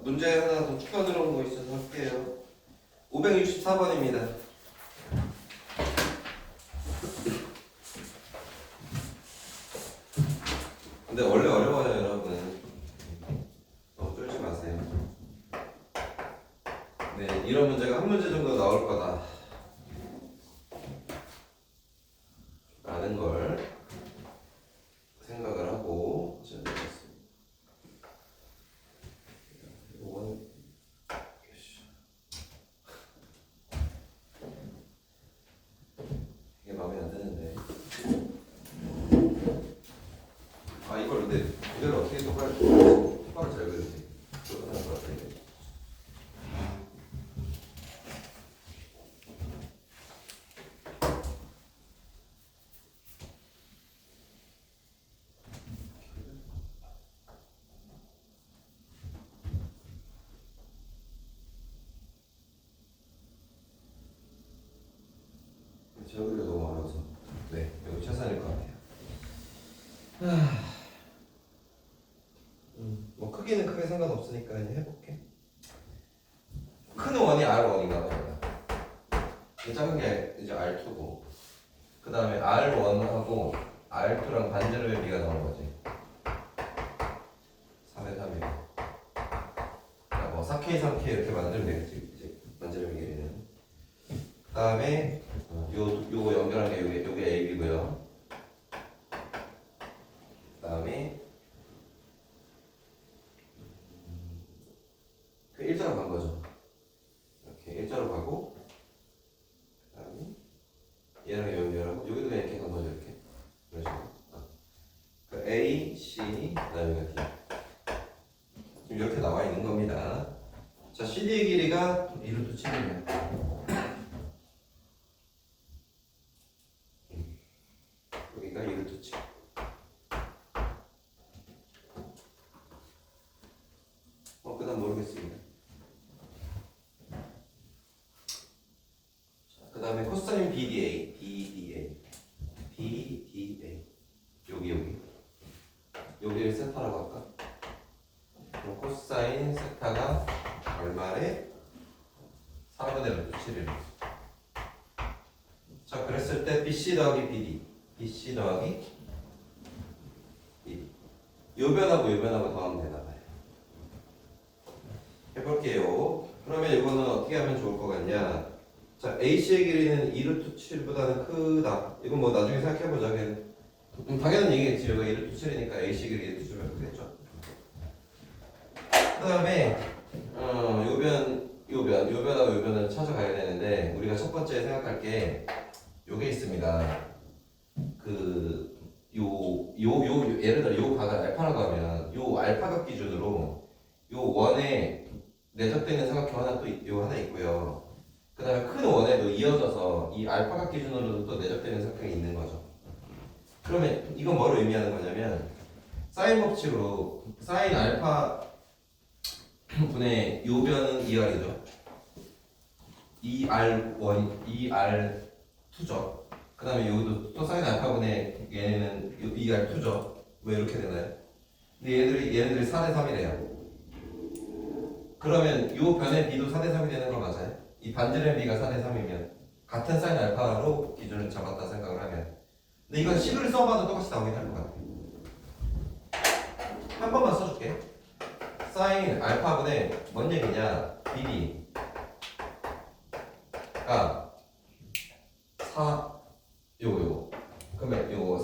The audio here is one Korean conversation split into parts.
문제 하나 더 추가 들어온 거 있어서 할게요. 564번입니다. 근데 원래 어려워요, 여러분. 너무 쫄지 마세요. 네, 이런 문제가 한 문제 정도 나올 거다 라는 걸 생각을 하고 진행했습니다. 이건 이게 마음에 안 드는데. 아, 이걸 근데 이대로 어떻게 똑바로 잘 그리지? 그거 하는 것 같아. 저기가 너무 어려워서 네, 여기 최선일 것 같아요. 뭐 크기는 크게 상관없으니까 이제 해볼게. 큰 원이 R1인가 봐요. 작은 게 이제 R2고, 그 다음에 R1하고 R2랑 반지름의 비가 나오는 거지. 3의 3이고, 뭐 4K, 3K 이렇게 만들면 되겠지. 이제 반지름의 길이는. 그 다음에 요거 연결한 게 요게 AB고요. 그 다음에 그 일자로 간 거죠. 이렇게 일자로 가고, 그 다음에 얘랑 연결하고, 여기도 그냥 이렇게 간 거죠. 이렇게 이런 식으로. 그 A, C, 그 다음에 D. 지금 이렇게 나와 있는 겁니다. 자, CD의 길이가 1루트 7이에요. 여기가 1루트 7. 그 다음 모르겠습니다. 그 다음에 코사인 BDA. 여기를 세타라고 할까? 그럼 코사인 세타가 얼마래? 3분의 루트 7이래. 자, 그랬을 때 BC 더하기 BD 더하기 BD. 요 변하고 요 변하고 더하면 되나봐요. 해볼게요. 그러면 이거는 어떻게 하면 좋을 것 같냐? 자, AC의 길이는 2루트 7보다는 크다. 이건 뭐 나중에 생각해보자. 당연한 얘기겠지. 여기가 2루트 7이니까 AC 길이 2루트 7면 크겠죠. 그 다음에 요변하고 요변을 찾아가야 되는데, 우리가 첫 번째 생각할 게 요게 있습니다. 예를 들어 요 각을 알파라고 하면 요 알파각 기준으로 요 원에 내적되는 삼각형 하나 있고요. 그 다음에 큰 원에도 이어져서 이 알파각 기준으로도 또 내적되는 삼각형이 있는 거죠. 그러면 이건 뭐를 의미하는 거냐면, 사인 법칙으로 사인 알파 분의 요변은 2R이죠. 2R1, 2R2죠. 그 다음에 여기도 또 사인 알파분의 얘네는 2R2죠. 왜 이렇게 되나요? 근데 얘네들이 4대 3이래요. 그러면 요 변의 B도 4대 3이 되는 거 맞아요? 이 반지름 B가 4대 3이면 같은 사인 알파로 기준을 잡았다 생각을 하면. 근데 이건 식을 써봐도 똑같이 나오긴 할 것 같아요. 한 번만 써줄게. 사인 알파분의 뭔 얘기냐? BD가 4 요거 그러면 요거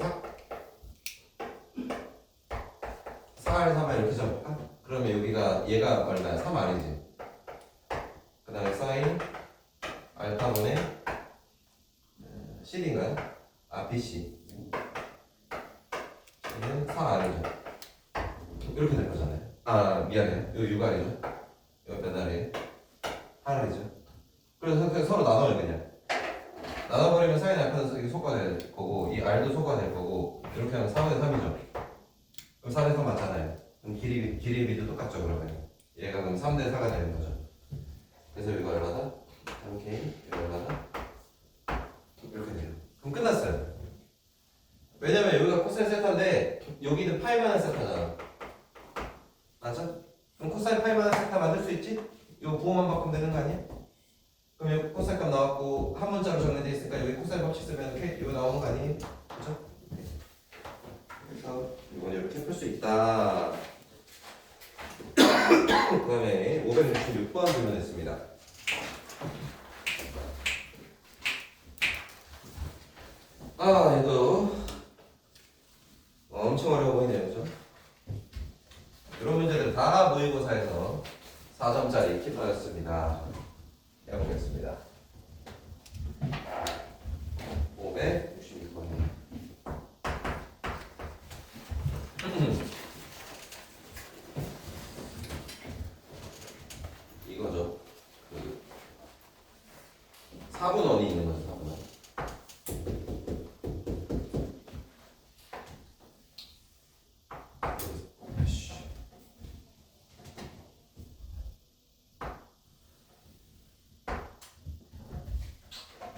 4R 3R 이렇게 잡을까? 그러면 여기가 얘가 얼마야? 3R이지. 그 다음에 사인 알파분의 C인가요? BC 얘는 4R이죠. 이렇게 될 거잖아요. 미안해요. 이거 6R이죠. 이거 몇 R이에요? 8R이죠. 그래서 서로 나눠요. 그냥 나눠버리면 사인 알파는 소과될 거고, 이 R도 소과될 거고, 이렇게 하면 4분의 3이죠. 그럼 4대 3 맞잖아요. 그럼 길이의 비도 똑같죠. 그러면 얘가 그럼 3대 4가 되는 거죠. 그래서 이거 얼마다? 3K 이거 얼마다? 이렇게 돼요. 그럼 끝났어요. 왜냐면 여기가 코사인 세타인데 여기는 파이만한 세타잖아. 맞죠? 그럼 코사인 파이만 세타 만들 수 있지? 이거 부호만 바꾸면 되는 거 아니야? 그럼 여기 코사인 값 나왔고 한 문자로 정리되어 있으니까 여기 코사인 법칙 쓰면 이거 나오는 거 아니에요? 그렇죠? 그래서 이건 이렇게 풀 수 있다. 그 다음에 566번 질문했습니다. 얘도 엄청 어려워 보이네요, 그죠? 이런 문제들 다 모의고사에서 4점짜리 키퍼였습니다. 해보겠습니다. 566번이에요. 이거죠. 그 4분원이 있는 거죠, 4분원.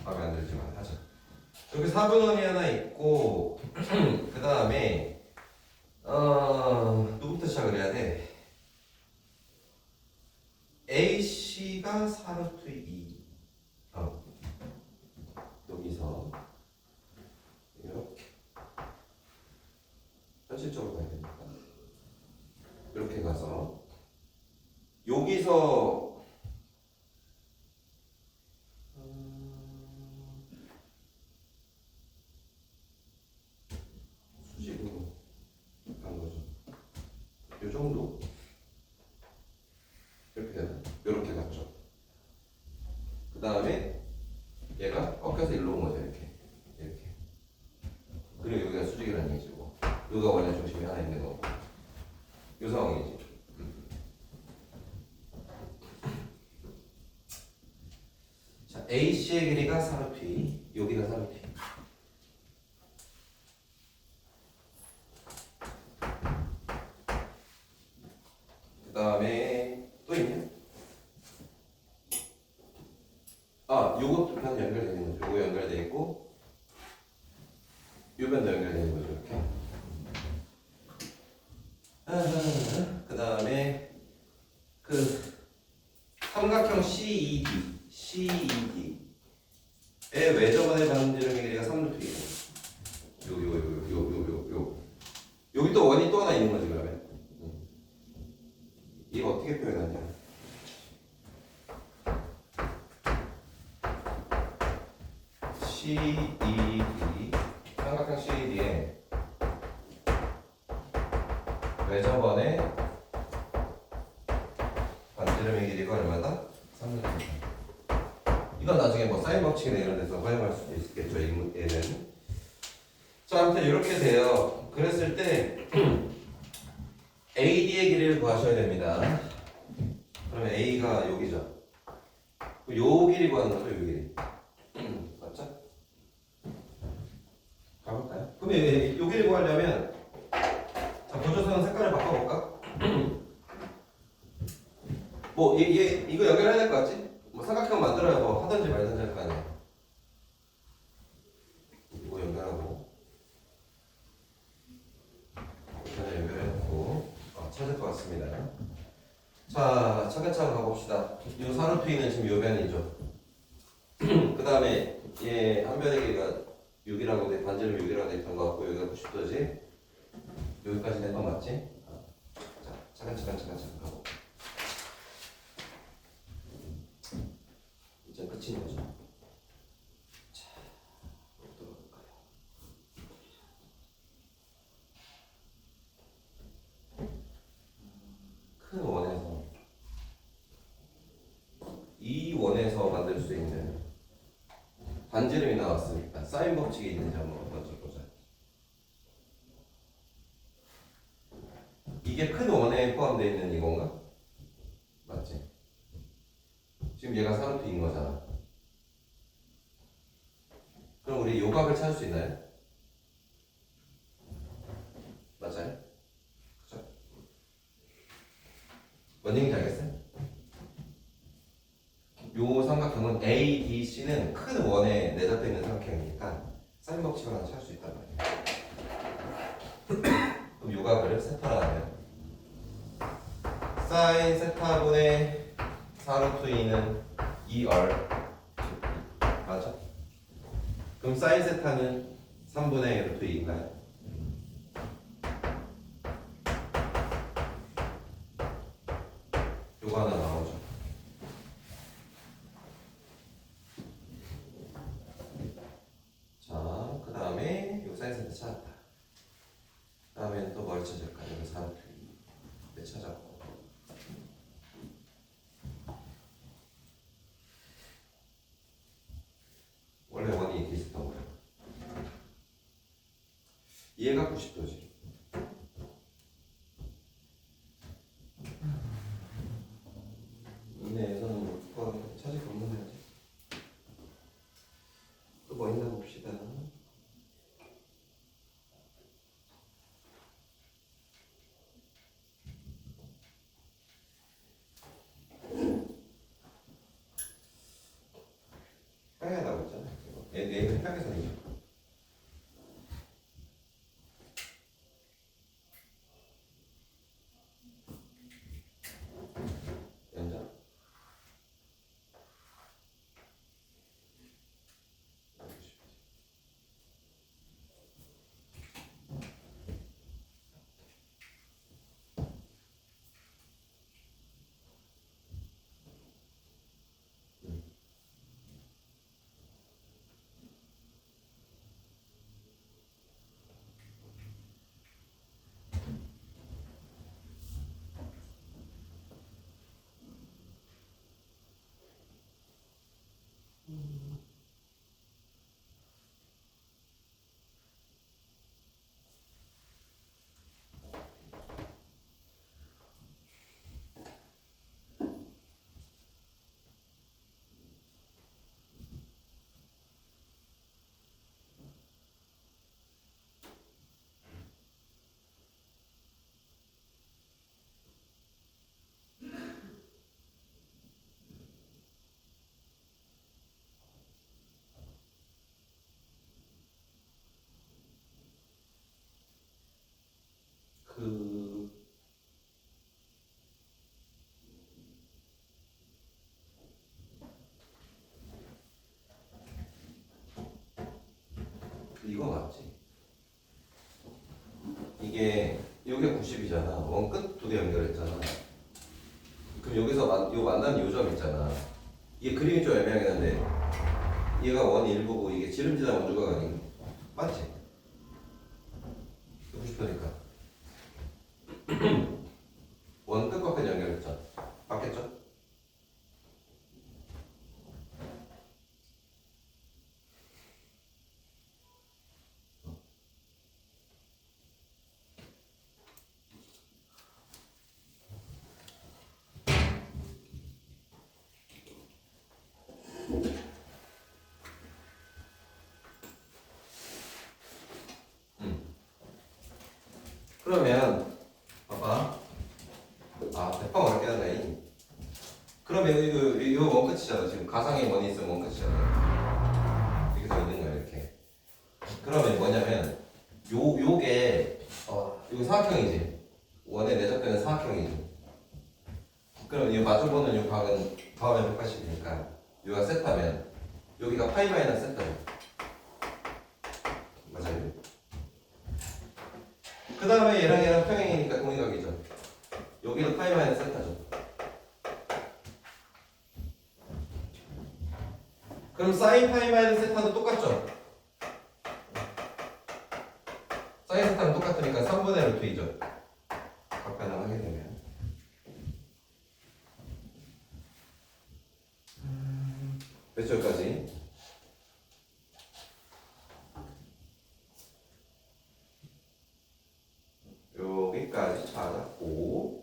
마음에 안 들지만 하죠. 여기 4분원이 하나 있고 그 다음에 누구부터 시작을 해야 돼? AC가 4루트 2 여기서 이렇게 현실적으로 가야 됩니다. 이렇게 가서 여기서 수직으로 간 거죠. 이 정도 이렇게 되나? 이렇게 갔죠. 그 다음에 얘가 꺾여서 일로 온 거죠. 이렇게 그리고 여기가 수직이라는 얘기고 여기가 원래 중심이 하나 있는 거고 이 상황이지. 자, AC의 길이가 4루트 2 여기가 4루트 2 그 다음에 또 있냐? 요것도 편 연결되어 있는 거죠. 요거 연결되어 있고 요 편도 연결되어 있는 거죠. 이렇게. 그 다음에 그 삼각형 CED의 외접원의 반지름의 길이가 3루트 2요. 여기 또 원이 또 하나 있는 거지 그러면. 이거 어떻게 표현하냐? CED 삼각형 CED의 외접원의 반지름의 길이가 얼마다? 3루트. 이건 나중에 뭐 사인 법칙이나 이런 데서 활용할 수도 있겠죠. 얘는. 자, 아무튼 이렇게 돼요. 그랬을 때 AD의 길이를 구하셔야 됩니다. 그러면 A가 여기죠. 요 길이 구하는 거죠, 요 길이. 맞죠? 가볼까요? 그럼 요 길이 구하려면 자, 보조선 색깔을 바꿔볼까? 뭐 이거 연결해야 될 것 같지? 뭐 삼각형 만들어야 뭐 하든지 말든지 할 거 아니야. 이거 연결하고 전에 연결해놓고 찾을 것 같습니다. 자, 차근차근 가봅시다. 이 4루트는 지금 요 변이죠. 그 다음에 얘 한 변의 길이가 6이라고 돼, 반지름 6이라고 돼 있던 것 같고 여기가 90도지. 여기까지 된 거 맞지? 자, 차근차근 가고 이제 끝인 거죠. 자, 또 볼까요? 큰 원에서 이 원에서 만들 수 있는 반지름이 나왔으니까 사인 법칙이 있는지 한번 먼저 보자. 이게 큰 원에 포함되어 있는 이건가? 맞지? 지금 얘가 4루트인 거잖아. 그럼 우리 요각을 찾을 수 있나요? 맞아요? 그죠? 뭔 얘기인지 알겠어요? 요 삼각형은 A, B, C는 큰 원에 내잡혀 있는 삼각형이니까 사인 법칙을 하나 찾을 수 있단 말이에요. 그럼 요각을 세타라 하면 사인 세타분의 4루트 2는 2얼 맞아? 그럼 사인 세타는 3분의 루트 2인가요? 요거 하나 나오죠. 자, 그 다음에 요 사인 세타 찾았다. 그 다음에 또 뭘 찾을까? 여기 4루트 2 찾았고 원래 원이 이렇게 있었던 거예요. 얘가 90도지. 이내에서는 뭐 찾을 거 없는 거지. 또 뭐 있나 봅시다. 평행하다고 했잖아. 얘는 평행선이죠. 연장. 그 이거 맞지? 이게 요게 90이잖아. 원 끝 두 개 연결했잖아. 그럼 여기서 요 만나는 요점 있잖아. 이게 그림이 좀 애매하겠는데 얘가 원 일부고 이게 지름지나 원주각 아니고 맞지? 90도니까 원 끝과 끝 연결했죠. 맞겠죠? 그러면 봐봐. 아 대파 어렵게 하네. 그러면 이거 원 끝이잖아. 지금 가상의 원이 있으면 원 끝이잖아. 여기서 있는 거야 이렇게. 그러면 뭐냐면 요게 이거 사각형이지. 원에 내적되는 사각형이지. 그럼 이 마주보는 요 각은 더하면 180이니까 요가 세타면 여기가 파이 마이너스 세타죠. 맞아요. 그 다음에 얘랑 평행이니까 동일각이죠. 여기도 파이 마이너스 세타죠. 그럼 사인 파이 마이너스 세타도 똑같죠? 사인 세타는 똑같으니까 3분의 루트 2죠. 각변을 하게 되면 몇 절까지? 여기까지 찾았고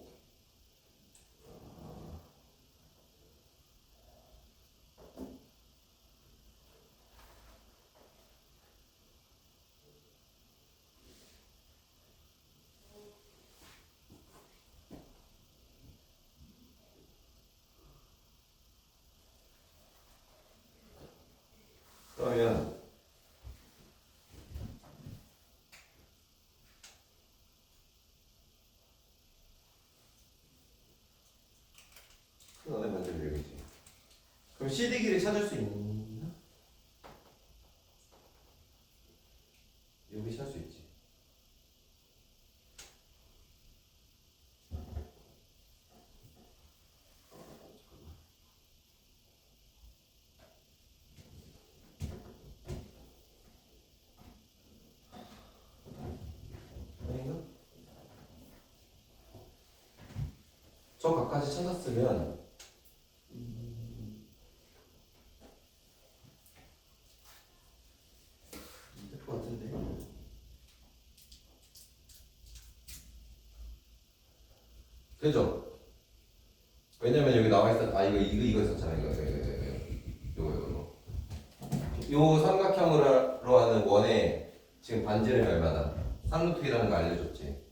그럼 CD 길이 찾을 수 있나? 여기 찾을 수 있지. 아닌가? 저 각까지 찾았으면 될 것 같은데. 그죠? 왜냐면 여기 나와 있었. 아 이거 있었잖아. 이거. 요 삼각형으로 하는 원의 지금 반지름이 얼마나? 3루트이라는 거 알려줬지.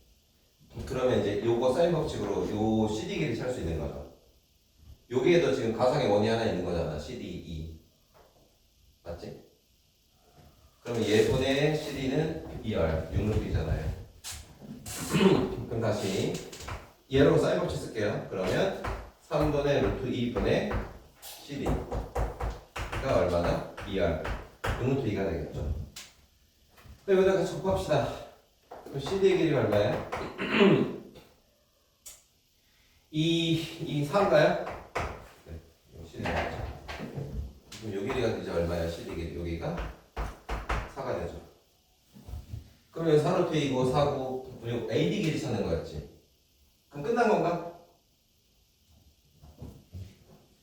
그러면 이제 요거 사인 법칙으로 요 CD 길이 찾을 수 있는 거죠. 여기에도 지금 가상의 원이 하나 있는 거잖아. CD2 맞지? 그러면 얘분의 CD는 2R 6루트이잖아요. 그럼 다시 얘로 사인 법칙 쓸게요. 그러면 3분의 루트 2분의 CD가 얼마나? 2R 6루트 2가 되겠죠. 그럼 여기다가 접합시다. 그럼 CD의 길이가 얼마야? 이 4인가요? 네, CD가 맞죠. 그럼 요 길이가 이제 얼마야? CD 길이 여기가 4가 되죠. 그럼 여기 4루트이고 4고 그리고 AD 길이 찾는 거였지. 그럼 끝난 건가?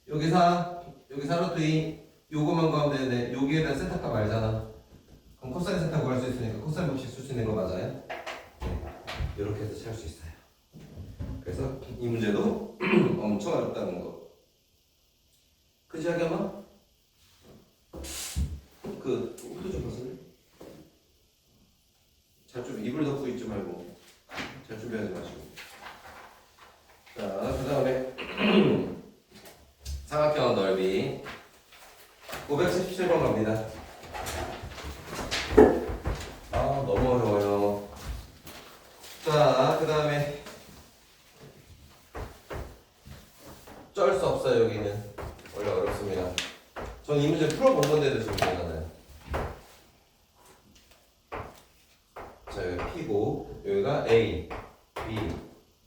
여기 4, 여기 4루트2 요거만 구하면 되는데 여기에 대한 세타값 알잖아. 그럼 코사인 세타 구할 수 있으니까 코사인 법칙 쓸 수 있는 거 맞아요? 네, 이렇게 해서 찾을 수 있어요. 그래서 이 문제도 엄청 어렵다는 거. 그지 하겸아? 그 후드 좀 벗을래? 잘 좀 입을 덮고 있지 말고 잘 준비하지 마시고. 자, 그 다음에 삼각형 넓이 577번 갑니다. 아 너무 어려워요. 자, 그 다음에 쩔 수 없어요. 여기는 원래 어렵습니다. 전 이 문제 풀어본 건데도 지금 기억나요. 자, 여기 P고 여기가 A, B,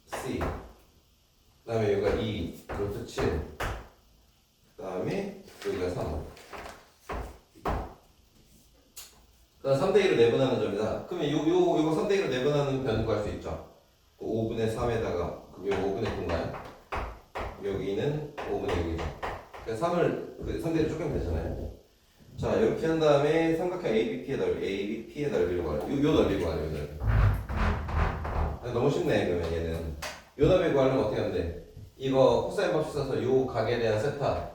C 그 다음에 여기가 2, 루트 7 그 다음에 여기가 3 그 다음 3대 1로 내분하는 점이다. 그러면 요거 3대 1로 내분하는 변 구할 수 있죠. 5분의 3에다가 그럼 요거 5분의 9인가요? 여기는 5분의 6이죠. 그래서 3을 그 3대 1로 쪼개면 되잖아요. 자, 이렇게 한 다음에 삼각형 ABP의 넓이를 구하래. 요 넓이 구하래. 요 넓이. 너무 쉽네. 그러면 얘는 요 넓이 구하려면 어떻게 하면 돼? 이거 코사인 법칙 써서 요 각에 대한 세타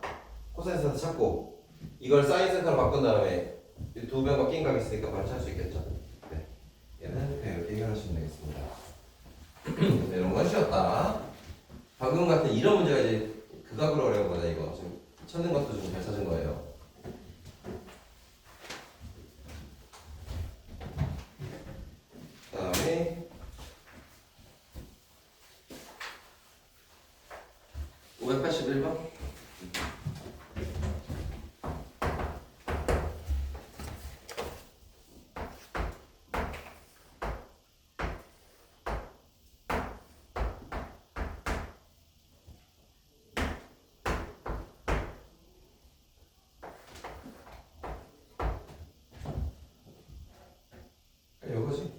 코사인 세타 찾고 이걸 사인 세타로 바꾼 다음에 두 변 바뀐 각이 있으니까 바로 찾을 수 있겠죠. 네. 얘는 그냥 이렇게 해결하시면 되겠습니다. 네, 이런 건 쉬웠다. 방금 같은 이런 문제가 이제 극악으로 어려운 거다. 이거 지금 찾는 것도 좀 잘 찾은 거예요. 다음에 581번. 이거지.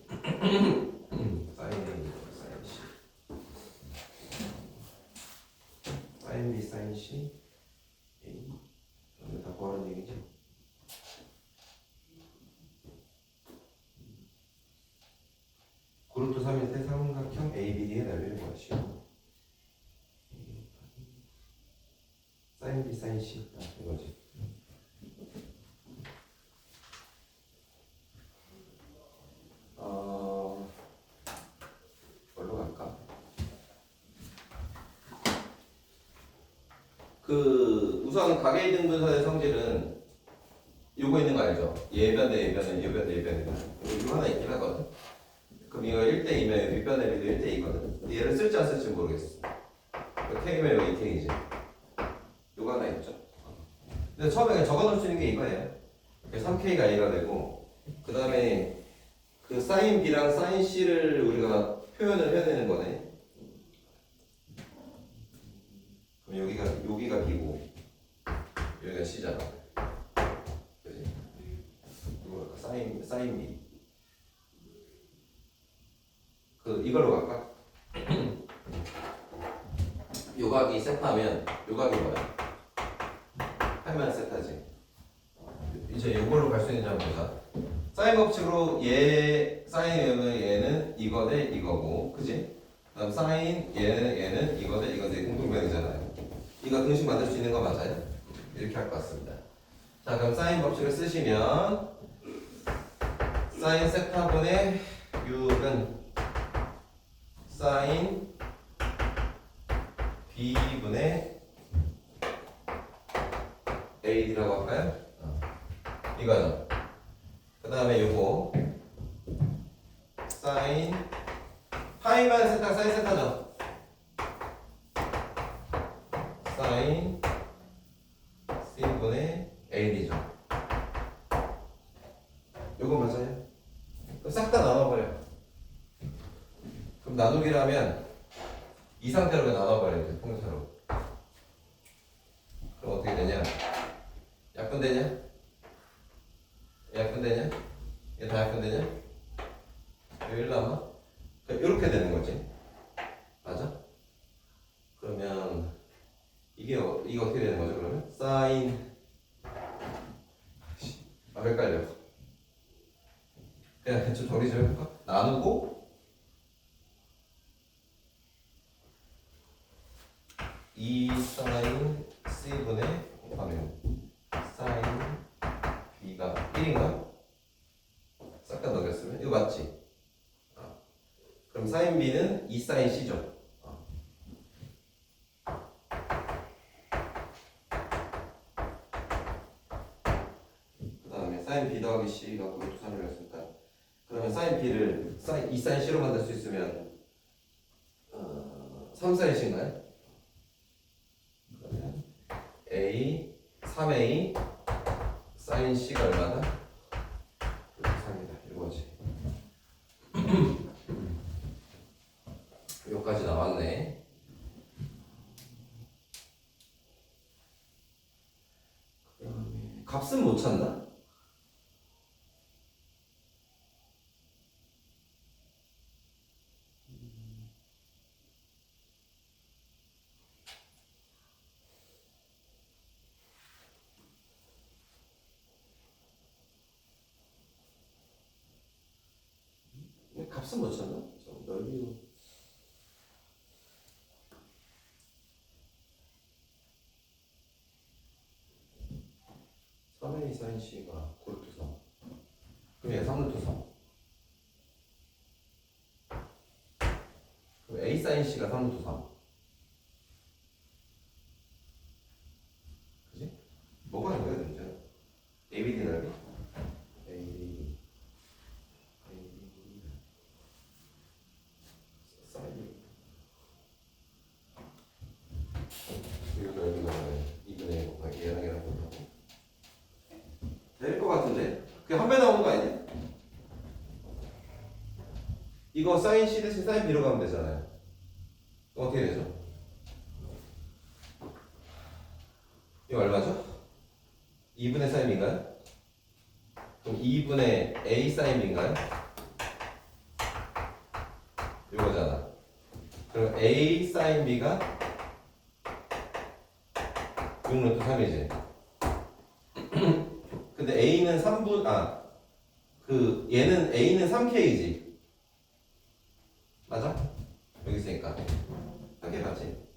사인 B, 사인 C, A. 다 구하는 얘기지. 그룹도 3일 때 삼각형 ABD의 넓이를 구하시오. 사인 B, 사인 C. 이거지. 뭘로 갈까? 그 우선 가계 등분선의 성질은 요거 있는 거 알죠? 예변 대 예변은 예변 대 예변이다. 이거 하나 있긴 하거든. 그럼 이거 1대2면 윗변 대비도 1대2거든. 얘를 쓸지 안 쓸지 모르겠어. K면 여기 K이지. 요거 하나 있죠. 근데 처음에 그냥 적어놓을 수 있는 게 이거예요. 3K가 A가 되고 그 다음에 그 사인 B랑 사인 C를 우리가 표현을 해야 되는 거네. 그럼 여기가 B고 여기가 C잖아. 그지? 이거 사인 B. 이걸로 갈까? 요각이 세타면 요각이 뭐야? 8만 세타지. 이제 요걸로 갈 수 있는지 한번 보자. 사인 법칙으로 사인이면 얘는 이거 대 이거고, 그지? 그다음 사인 얘는 이거 대 이거 대 공통변이잖아요. 이거 등식 만들 수 있는 거 맞아요? 이렇게 할 것 같습니다. 자, 그럼 사인 법칙을 쓰시면 사인 세타분의 6은 사인 B분의 AD라고 할까요? 이거죠. 그 다음에 요거 사인 파이만 세타 사인 세타죠. 사인 C분의 AD죠. 요거 맞아요? 그럼 싹 다 나눠버려. 그럼 나누기를 하면 이 상태로 나눠버려야 돼. 통째로. 그럼 어떻게 되냐? 약분되냐? 약분되냐? 얘 다 약분되냐? 여기 1 남아? 이렇게 되는 거지. 맞아? 그러면 이거 어떻게 되는 거죠? 그러면 사인 헷갈려. 그냥 좀 정리 좀 해볼까? 나누고 2 사인 C분의 곱하면 사인 B가 1인가? 싹 다 넣겠으면 이거 맞지? 그럼 사인 B는 2 사인 C죠. 그 다음에 사인 B 더하기 C가 그것도 3이라고 했으니까 그러면 사인 B를 2 사인 C로 만들 수 있으면 3 사인 C인가요? 그러면 A 3A 사인 C가 얼마다? 3이다 이거지. 여기까지 나왔네. 그다음에 값은 못 찾나? 값은 못 찾나? 좀 넓이로. 사인 사인 C가 골투 3. 그럼 얘 3루트 3. 그럼 A 사인 C가 3루트 3. 그지? 뭐가 있는 거야, 문제는? ABD 넓이? ABD 사인 이거 넓이가 2분의 1 곱하기 얘랑 곱하고 될 것 같은데? 그게 한 배 나오는 거 아니야? 이거 사인 C 대신 사인 B로 가면 되잖아요. 어떻게 되죠? 이거 얼마죠? 2분의 사인 B인가요? 그럼 2분의 A 사인 B인가요? 이거잖아. 그럼 A 사인 B가 6루트 3이지. 근데 A는 3분, 얘는 A는 3K이지. 맞아? 여기 있으니까. 3K 맞지?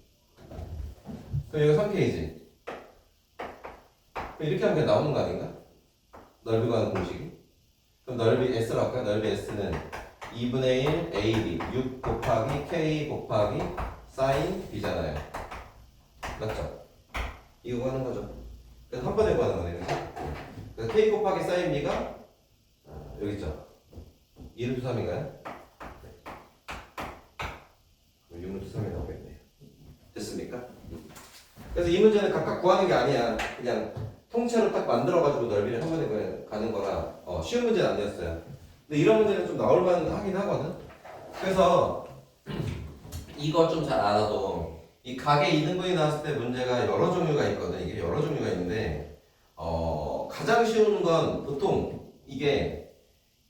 그럼 여기가 3K이지. 이렇게 하면 그냥 나오는 거 아닌가? 넓이 구하는 공식이. 그럼 넓이 S로 할까요? 넓이 S는 2분의 1 AB 6 곱하기 K 곱하기 사인 B잖아요. 맞죠? 이거 구하는 거죠. 그래서 한 번에 구하는 거네. 그죠? 그래서 K 곱하기 사인 B가 여기 있죠. 2루트 3인가요? 6루트 3이 나오겠네요. 됐습니까? 그래서 이 문제는 각각 구하는 게 아니야. 그냥 통째로 딱 만들어가지고 넓이를 한 번에 그냥 가는 거라 쉬운 문제는 아니었어요. 근데 이런 문제는 좀 나올만 하긴 하거든. 그래서 이거 좀 잘 알아도 이 각의 이등분이 나왔을 때 문제가 여러 종류가 있거든. 이게 여러 종류가 있는데 가장 쉬운 건 보통 이게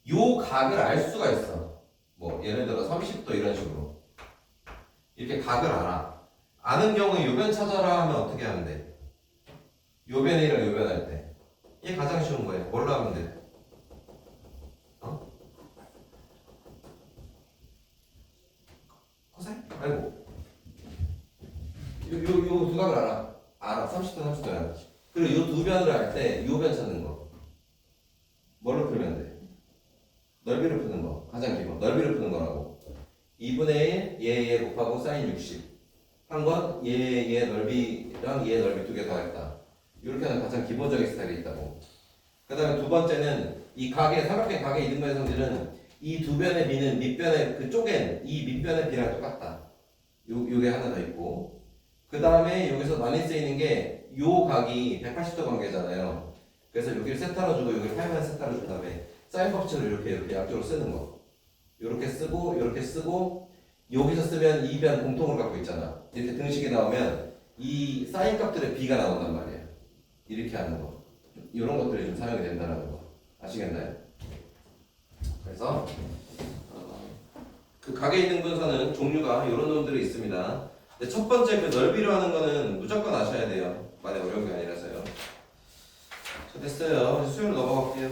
요 각을 알 수가 있어. 뭐 예를 들어 30도 이런 식으로 이렇게 각을 알아. 아는 경우에 요변 찾아라 하면 어떻게 하면 돼? 요변이랑 요변할 때 이게 가장 쉬운 거예요. 뭘로 하면 돼? 코사인? 아이고 요 두 각을 알아 30도 30도야. 그리고 요 두 변을 할 때 요변 찾는 거 뭘로 풀면 돼? 넓이를 푸는 거 가장 기본 넓이를 푸는 거라고. 2분의 1 얘 곱하고 사인 60 한 건 얘 넓이랑 얘 넓이 두 개 더했다. 이렇게 하는 가장 기본적인 스타일이 있다고. 그 다음에 두 번째는 이 각의 삼각형 각의 이등변의 성질은 이 두 변의 비는 밑변의 그 쪼갠 이 밑변의 비랑 똑같다. 요게 하나 더 있고 그 다음에 여기서 많이 쓰이는 게 요 각이 180도 관계잖아요. 그래서 여기를 세타로 주고 여기를 8만 세타로 준 다음에 사인 법칙을 이렇게 양쪽으로 쓰는 거. 요렇게 쓰고 요렇게 쓰고 여기서 쓰면 이 변 공통을 갖고 있잖아. 이렇게 등식이 나오면 이 사인 값들의 비가 나온단 말이에요. 이렇게 하는 거. 이런 것들이 좀 사용이 된다는 거. 아시겠나요? 그래서 그 각의 이등분선은 종류가 이런 놈들이 있습니다. 근데 첫 번째 그 넓이로 하는 거는 무조건 아셔야 돼요. 많이 어려운 게 아니라서요. 자, 됐어요. 이제 수요로 넘어갈게요.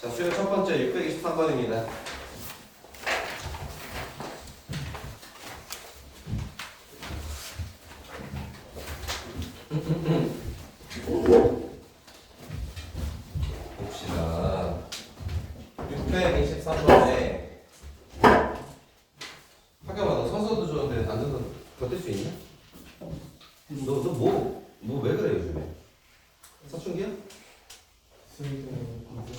자, 수요 첫 번째 623번입니다. 봅시다. 623번에 학교가 너 서서도 좋은데 앉아서 버틸 수 있냐? 너 왜 그래 요즘에? 사춘기야? 수익은 방송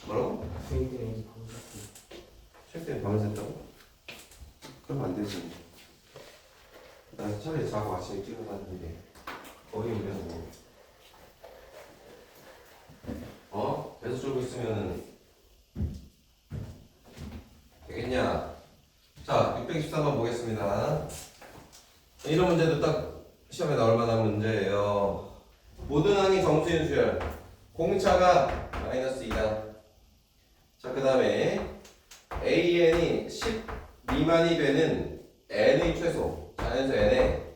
뭐라고? 수익은 방송 책 때문에 밤을 샜다고? 그러면 안 되지. 나 차라리 자고 아침에 찍어봤는데 거의 우려고 계속 졸고 있으면 되겠냐? 자, 623번 보겠습니다. 이런 문제도 딱 시험에 나올 만한 문제예요. 모든 항이 정수인 수열, 공차가 마이너스 2다. 자, 그 다음에 AN이 10 미만이 되는 N의 최소, 자연수 N의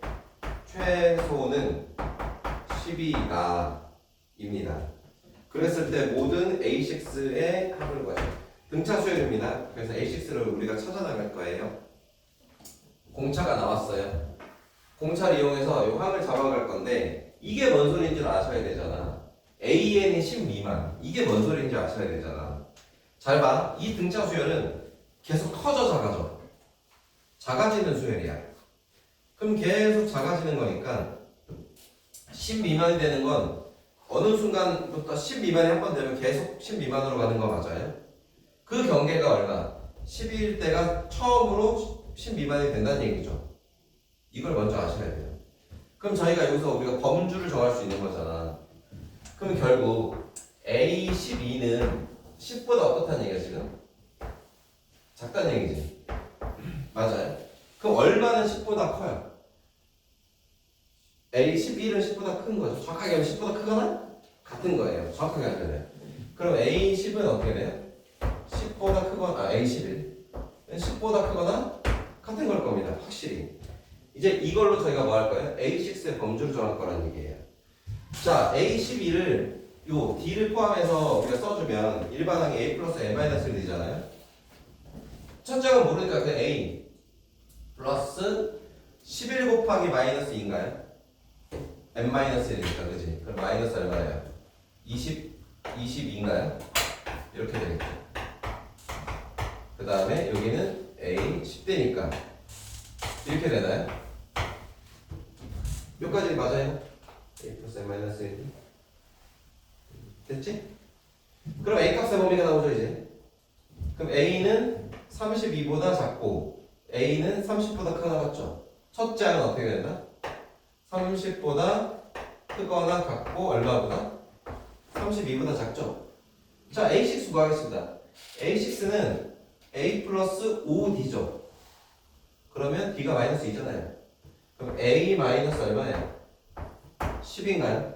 최소는 12가 입니다. 그랬을 때 모든 A6의 합을 구하죠. 등차 수열입니다. 그래서 A6를 우리가 찾아 나갈 거예요. 공차가 나왔어요. 공차를 이용해서 이 항을 잡아갈 건데 이게 뭔 소리인 줄 아셔야 되잖아. AN이 10 미만. 이게 뭔 소리인 줄 아셔야 되잖아. 잘 봐. 이 등차 수열은 계속 커져 작아져. 작아지는 수열이야. 그럼 계속 작아지는 거니까 10 미만이 되는 건 어느 순간부터 10 미만이 한 번 되면 계속 10 미만으로 가는 거 맞아요? 그 경계가 얼마? 12일 때가 처음으로 10 미만이 된다는 얘기죠. 이걸 먼저 아셔야 돼요. 그럼 저희가 여기서 우리가 범주를 정할 수 있는 거잖아. 그럼 결국 A12는 10보다 어떻다는 얘기야 지금? 작다는 얘기지. 맞아요. 그럼 얼마는 10보다 커요? A11은 10보다 큰 거죠. 정확하게 하면 10보다 크거나 같은 거예요. 정확하게 하면. 그럼 A10은 어떻게 돼요? 10보다 크거나 A11 10보다 크거나 같은 걸 겁니다. 확실히. 이제 이걸로 저희가 뭐 할 거예요? A6의 범주를 정할 거라는 얘기예요. 자, A12를 요 D를 포함해서 우리가 써주면 일반항이 A 플러스 N-1이 되잖아요. 첫째가 모르니까 그냥 A 플러스 11 곱하기 마이너스 2인가요? N-1이니까 그지? 그럼 마이너스 얼마예요? 22인가요? 이렇게 되겠죠. 그 다음에 여기는 A 10대니까 이렇게 되나요? 몇 가지 맞아요? A 플러스 N-1 됐지? 그럼 A 값의 범위가 나오죠 이제. 그럼 A는 32보다 작고 A는 30보다 크거나 같죠? 첫째 항은 어떻게 된다? 30보다 크거나 같고 얼마보다? 32보다 작죠? 자, A6 구하겠습니다. A6는 A 플러스 5D죠. 그러면 D가 마이너스 2잖아요. 그럼 A 마이너스 얼마예요? 10인가요?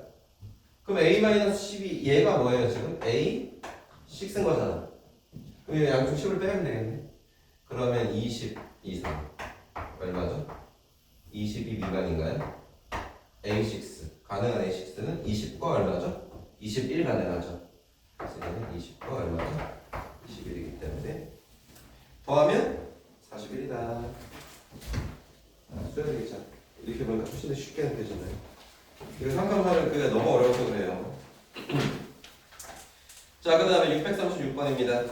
그럼 A 마이너스 12 얘가 뭐예요 지금? A 6인 거잖아. 그럼 양쪽 10을 빼면 되겠네. 그러면 20 이상 얼마죠? 22 미만인가요? A6 가능한 A6는 20과 얼마죠? 21 가능하죠. 그래서 20과 얼마죠? 21이기 때문에 더하면 41이다. 써야 되겠죠. 이렇게 보니까 훨씬 더 쉽게 느껴지나요? 이거 삼각형은 그게 너무 어려워서 그래요. 자, 그 다음에 636번입니다.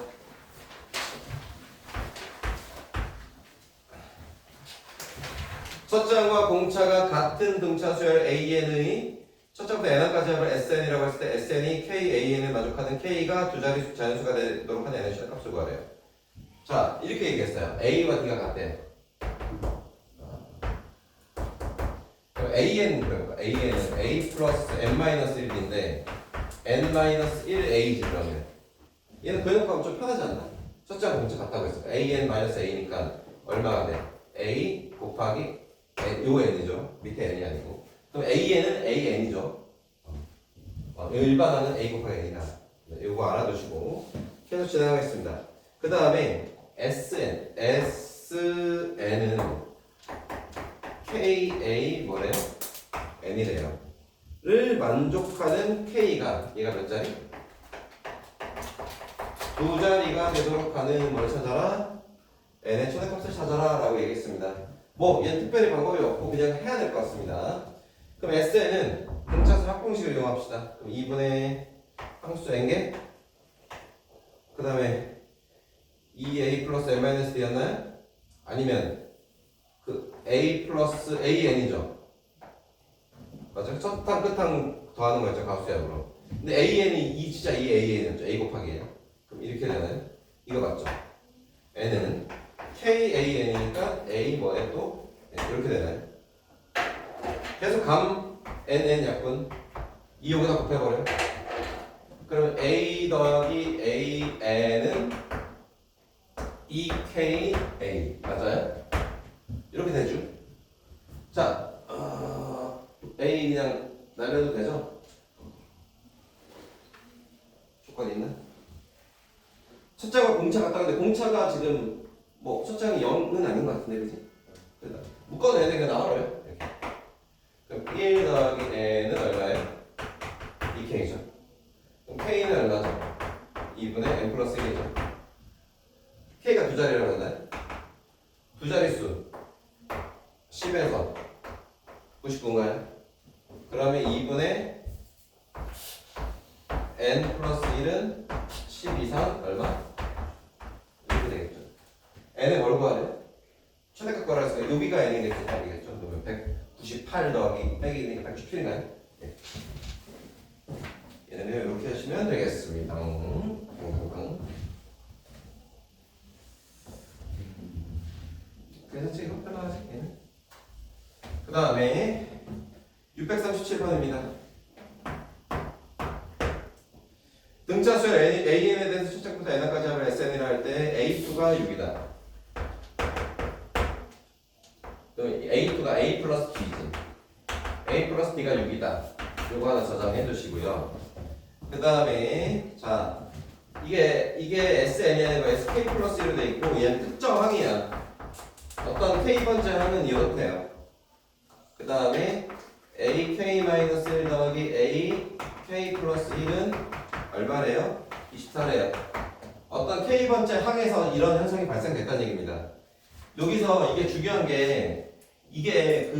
첫 장과 공차가 같은 등차 수열 AN의 첫 장부터 N까지 합을 SN이라고 했을 때 SN이 KAN을 만족하는 K가 두 자리 자연수가 되도록 하는 N의 값을 구하래요. 자, 이렇게 얘기했어요. A와 D가 같대요. AN 그러니까 AN은 A 플러스 N-1인데 N-1A지 그러면 얘는 근역하면 좀 편하지 않나? 첫째 공차 같다고 했으니까 AN-A니까 얼마가 돼? A 곱하기 요 N이죠. 밑에 N이 아니고 그럼 AN은 AN이죠. 일반화는 A 곱하기 N이다. 요거 알아두시고 계속 진행하겠습니다. 그 다음에 SN은 KA 뭐래요? N이래요. 를 만족하는 K가 얘가 몇 자리? 두 자리가 되도록 하는 뭘 찾아라? N의 최대값을 찾아라 라고 얘기했습니다. 뭐 얘는 특별히 방법이 없고 그냥 해야 될 것 같습니다. 그럼 SN은 등차수 합공식을 이용합시다. 그럼 2분의 함수 N개 그 다음에 2A 플러스 N-D였나요? 아니면 그 A 플러스 AN이죠. 맞아? 첫항 끝항 더하는 거였죠. 가수약으로. 근데 AN이 진짜 이 AN이었죠. A 곱하기예요. 그럼 이렇게 되나요? 이거 맞죠? N은 KAN이니까 A 뭐에 또 이렇게 되나요? 계속 감 NN 약분 2 여기다 곱해버려요. 그럼 A 더하기 AN은 EKA 맞아요? 이렇게 되죠. 자, A 그냥 날려도 되죠? 조건이 있나? 첫 장과 공차 같다 근데 공차가 지금 뭐 첫 장이 0은 아닌 것 같은데 그치? 묶어도 되는데 그냥 나와요 이렇게. 그럼 1 더하기 N은 얼마예요? 2K죠. 그럼 K는 얼마죠? 2분의 N 플러스 1이죠. K가 두 자리라고 했나요? 두 자릿수 10에서 99인가요? 그러면 2분의 N 플러스 1은 10 이상 얼마? 이렇게 되겠죠. N을 뭘 구하래요? 최대값 구하라 했으니까 여기가 N이 되겠죠. 그러면 198 더하기 빼기 197인가요? 네. 얘는 이렇게 하시면 되겠습니다. 그래서 지금 편하지? 그 다음에 637번입니다. 등차 수열 AN에 대해서 출제부터 N까지 하면 SN이라 할 때 A2가 6이다. 그럼 A2가 A 플러스 B지. A 플러스 B가 6이다. 요거 하나 저장해 두시고요. 그 다음에 자 이게 SN이 아니고 SK 플러스 1로 돼 있고 얘는 특정 항이야. 어떤 K번째 항은 이렇대요. 그 다음에 AK-1 더하기 AK 플러스 1은 얼마래요? 24래요. 어떤 K번째 항에서 이런 현상이 발생됐다는 얘기입니다. 여기서 이게 중요한 게 이게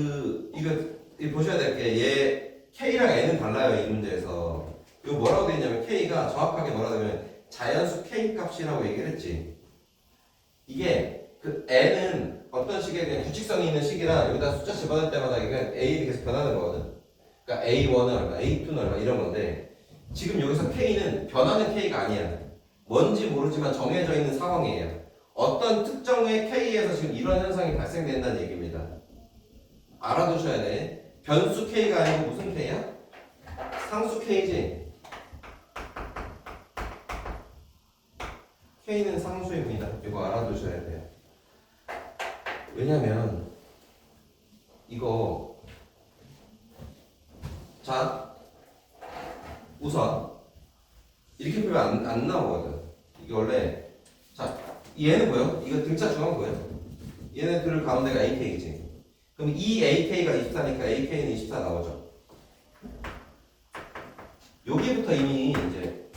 이거 보셔야 될 게 얘 K랑 N은 달라요. 이 문제에서. 이거 뭐라고 되어 있냐면 K가 정확하게 뭐라고 되면 자연수 K 값이라고 얘기를 했지. 이게 그 N은 어떤 식의 그냥 규칙성이 있는 식이라 여기다 숫자 집어넣을 때마다 이게 A는 계속 변하는 거거든. 그러니까 A1은 얼마, A2는 얼마 이런 건데 지금 여기서 K는 변하는 K가 아니야. 뭔지 모르지만 정해져 있는 상황이에요. 어떤 특정의 K에서 지금 이런 현상이 발생된다는 얘기입니다. 알아두셔야 돼. 변수 K가 아니고 무슨 K야? 상수 K지. K는 상수입니다. 이거 알아두셔야 돼요. 왜냐면 이거 자 우선 이렇게 풀면 안 나오거든. 이게 원래 자 얘는 뭐예요? 이거 등차 중앙 뭐예요? 얘네들 가운데가 AK지. 그럼 이 AK가 24니까 AK는 24 나오죠. 여기부터 이미 이제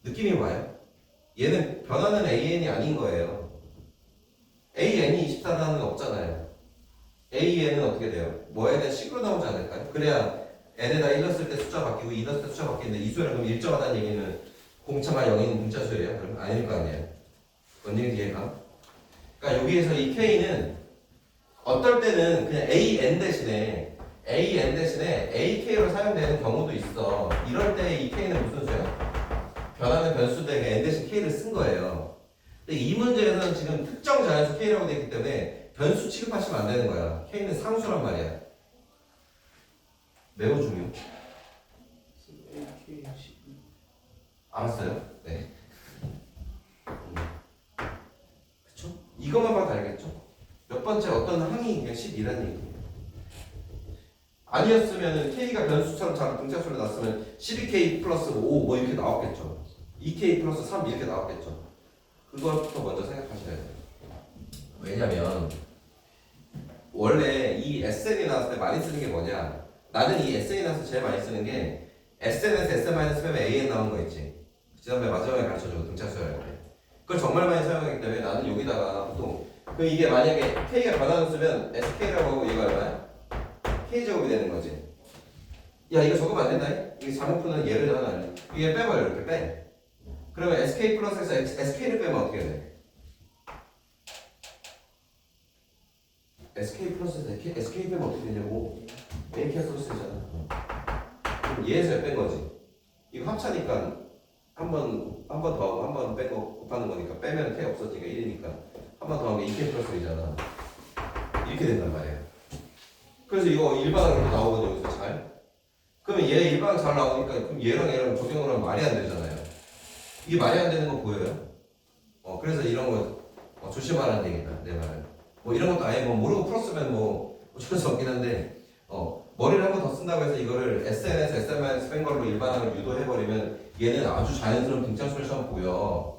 느낌이 와요. 얘는 변하는 AN이 아닌 거예요. AN이 24라는 거 없잖아요. AN은 어떻게 돼요? 뭐에 대한 식으로 나오지 않을까요? 그래야 n에다 1 넣었을 때 숫자 바뀌고 2 넣었을 때 숫자 바뀌는데 이 수열은 그럼 일정하다는 얘기는 공차가 0인 문자수예요? 그럼 아닐 거 아니에요. 뭔 얘기인지 이해가? 그러니까 여기에서 이 K는 어떨 때는 그냥 AN 대신에 AK로 사용되는 경우도 있어. 이럴 때 이 K는 무슨 수야? 변하는 변수 대에 N 대신 K를 쓴 거예요. 근데 이 문제에서는 지금 특정 자연수 K라고 되어 있기 때문에 변수 취급하시면 안 되는 거야. K는 상수란 말이야. 매우 중요. AK 12. 알았어요? 네. 그쵸? 이것만 봐도 알겠죠? 몇 번째 어떤 항이 그냥 12라는 얘기예요. 아니었으면 K가 변수처럼 잘 등차수로 났으면 12K 플러스 5 뭐 이렇게 나왔겠죠. 2K 플러스 3 이렇게 나왔겠죠. 그것부터 먼저 생각하셔야 돼요. 왜냐면 원래 이 SN이 나왔을 때 많이 쓰는 게 뭐냐? 나는 이 SN이 나와서 제일 많이 쓰는 게 SN에서 SN-1 빼면 AN 나오는 거 있지. 지난번에 마지막에 가르쳐주고 등차수열 때. 그걸 정말 많이 사용하기 때문에 나는 여기다가 보통 그 이게 만약에 K가 변화를 쓰면 SK라고 하고 얘가 얼마야? K제곱이 되는 거지. 야 이거 적으면 안 된다. 이게 잘못 푸는 예를 하나 알려. 이게 빼버려 이렇게 빼. 그러면 SK 플러스에서 SK를 빼면 어떻게 돼? SK 플러스에서 SK 빼면 어떻게 되냐고. AK가 소스잖아. 그럼 얘에서 뺀 거지. 이거 합차니까 한 번 더 하고 한 번 빼고 곱하는 거니까 빼면 K 없어지니까 1이니까 한 번 더 하면 2K 플러스 1이잖아. 이렇게 된단 말이야. 그래서 이거 일반항으로 나오거든요, 여기서 잘. 그러면 얘 일반항 잘 나오니까 그럼 얘랑 적용을 하면 말이 안 되잖아요. 이게 말이 안 되는 거 보여요? 그래서 이런 거 조심하라는 얘기다, 내 말은. 뭐 이런 것도 아예 뭐 모르고 풀었으면 뭐 어쩔 수 없긴 한데, 머리를 한 번 더 쓴다고 해서 이거를 SN에서 SM에서 뺀 걸로 일반항을 유도해버리면 얘는 아주 자연스러운 등차수를 시험 보여.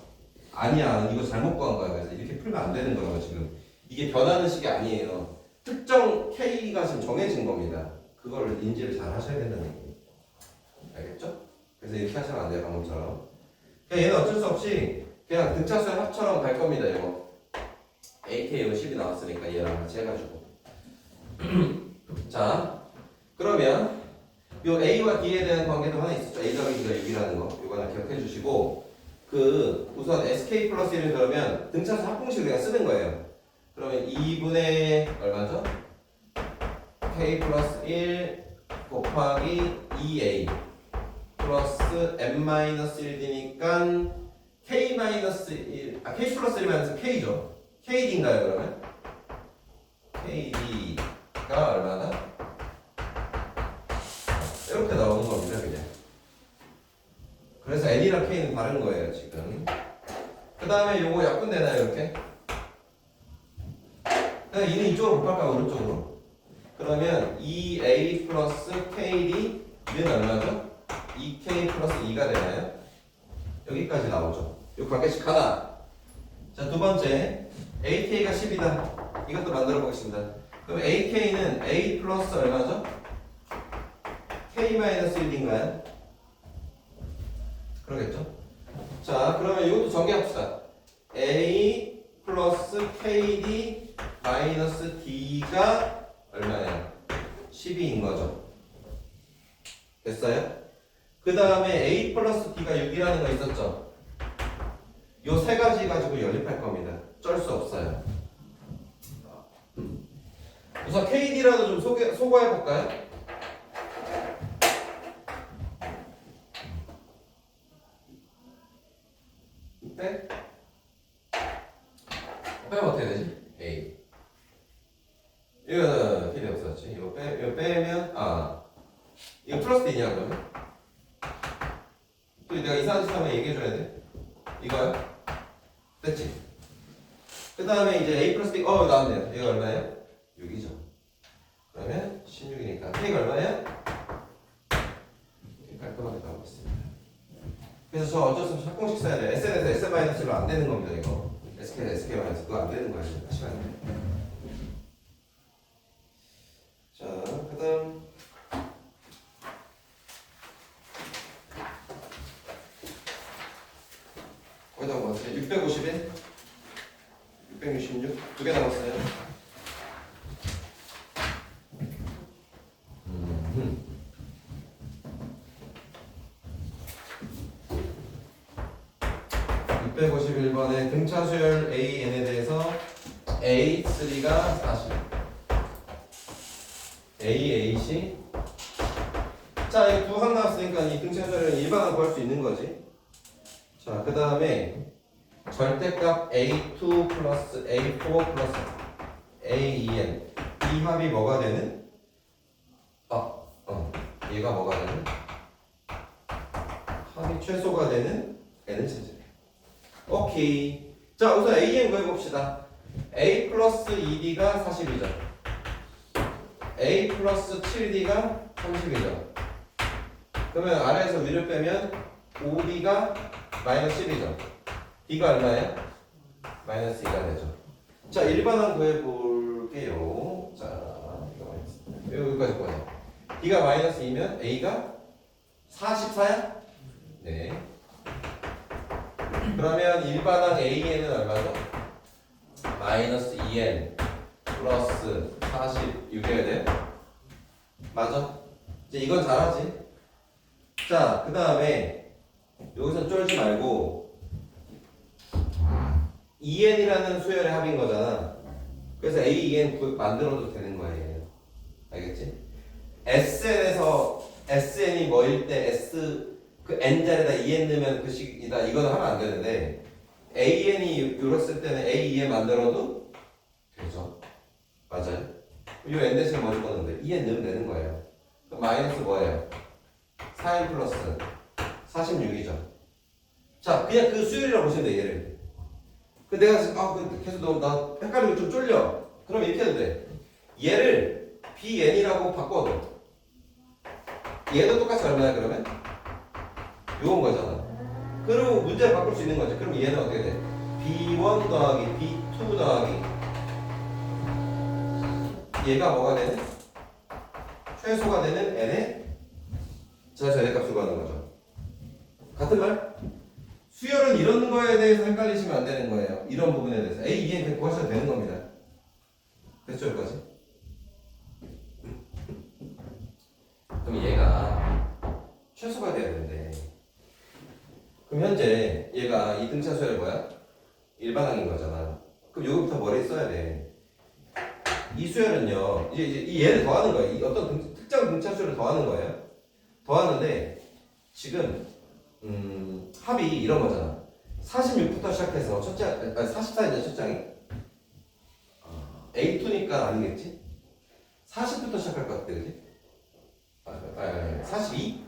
아니야, 이거 잘못 구한 거야. 그래서 이렇게 풀면 안 되는 거라고 지금. 이게 변하는 식이 아니에요. 특정 K가 지금 정해진 겁니다. 그걸 인지를 잘 하셔야 된다는 얘기예요. 알겠죠? 그래서 이렇게 하시면 안 돼요, 방금처럼. 그냥 얘는 어쩔 수 없이 그냥 등차수의 합처럼 갈 겁니다, 이거. AK 이거 10이 나왔으니까 얘랑 같이 해가지고. 자, 그러면 요 A와 B에 대한 관계도 하나 있었죠. A 더하기 B가 6이라는 거. 이거 하나 기억해 주시고, 우선 SK 플러스 1을 그러면 등차수 합공식을 그냥 쓰는 거예요. 그러면 2분의 얼마죠? K 플러스 1 곱하기 2A 플러스 n-1D니까 K 마이너스 1, K 플러스 1 마이너스 K죠. KD인가요, 그러면? KD가 얼마나? 이렇게 나오는 겁니다, 그냥. 그래서 N이랑 K는 다른 거예요, 지금. 그 다음에 요거 약분되나요, 이렇게? 그냥 이는 이쪽으로 곱할까요, 오른쪽으로? 그러면 2A 플러스 KD는 얼마죠? 2K 플러스 2가 되나요? 여기까지 나오죠. 요 관계식 하나. 자, 두 번째. AK가 10이다. 이것도 만들어 보겠습니다. 그럼 AK는 A 플러스 얼마죠? K 마이너스 1인가요? 그러겠죠? 자, 그러면 이것도 전개합시다. A 플러스 KD 마이너스 D가 얼마예요? 12인 거죠. 됐어요? 그 다음에 A 플러스 D가 6이라는 거 있었죠? 요 세 가지 가지고 연립할 겁니다. 쩔 수 없어요. 우선 KD라도 좀 소거해볼까요? 빼? 빼면 어떻게 되지? A 이거 필요 없었지. 이거 빼면 이거 플러스 D냐 그러면? 또 내가 이상한 짓 하면 얘기해줘야 돼. 이거야? 됐지? 그 다음에 이제 A 플러스 B 나왔네요. 얘가 얼마예요? 6이죠. 그러면 16이니까 K가 얼마예요? 이렇게 깔끔하게 나오고 있습니다. 그래서 저 어쩔 수 없이 합공식 써야 돼. SN에서 SN-로 안 되는 겁니다. 이거 SK에서 SK- 그거 안 되는 거야. 다시 가야 돼. 자, 그 다음 거기다 뭐 왔어요? 651 666 두 개 남았어요. 651번의 등차 수열 AN에 대해서 A3가 40 AAC 자, 이 두 항 나왔으니까 이 등차 수열은 일반항 구할 수 있는 거지. 자, 그 다음에 절대값 A2 플러스 A4 플러스 AEN 이 합이 뭐가 되는? 얘가 뭐가 되는? 합이 최소가 되는 N을 찾으래. 오케이. 자, 우선 AN 구해봅시다. A 플러스 2D가 40이죠. A 플러스 7D가 30이죠. 그러면 아래에서 위를 빼면 5D가 마이너스 10이죠. D가 얼마예요? 마이너스 2가 되죠. 자, 일반항 구해볼게요. 자, 여기까지 구하자. D가 마이너스 2면 A가 44야? 네. 그러면 일반항 AN은 얼마죠? 마이너스 2N 플러스 46이어야 돼? 맞아? 이제 이건 잘하지? 자, 그 다음에 여기서 쫄지 말고 EN이라는 수열의 합인 거잖아. 그래서 AEN 만들어도 되는 거예요. 알겠지? SN에서 SN이 뭐일 때 S 그 N자리에다 EN 넣으면 그 식이다. 이거는 하면 안 되는데 AN이 이랬을 때는 AEN 만들어도 되죠. 맞아요? 이 N 대신에 뭐 집어넣는데 EN 넣으면 되는 거예요. 그럼 마이너스 뭐예요? 4N 플러스 46이죠. 자, 그냥 그 수열이라고 보시면 돼, 얘를. 그 내가 계속 나 헷갈리고 좀 쫄려. 그럼 이렇게 해도 돼. 얘를 BN이라고 바꿔도 얘도 똑같이 얼마야 그러면? 요건 거잖아. 그리고 문제를 바꿀 수 있는 거지. 그럼 얘는 어떻게 돼? B1 더하기 B2 더하기 얘가 뭐가 되는? 최소가 되는 N의 절대값을 구하는 거죠. 같은 말? 수열은 이런 거에 대해서 헷갈리시면 안 되는 거예요. 이런 부분에 대해서 A, E는 그냥 구하셔도 되는 겁니다. 됐죠 여기까지? 그럼 얘가 최소가 돼야 되는데 그럼 현재 얘가 이 등차 수열 뭐야? 일반항인 거잖아. 그럼 여기부터 머리에 써야 돼. 이 수열은요 이제 이 얘를 더하는 거예요. 이 어떤 특정 등차 수열을 더하는 거예요. 더하는데 지금 합이 이런 거잖아. 46부터 시작해서 첫 장, 44이죠 첫 장이. A2니까 아니겠지? 40부터 시작할 것 같아, 그지? 42?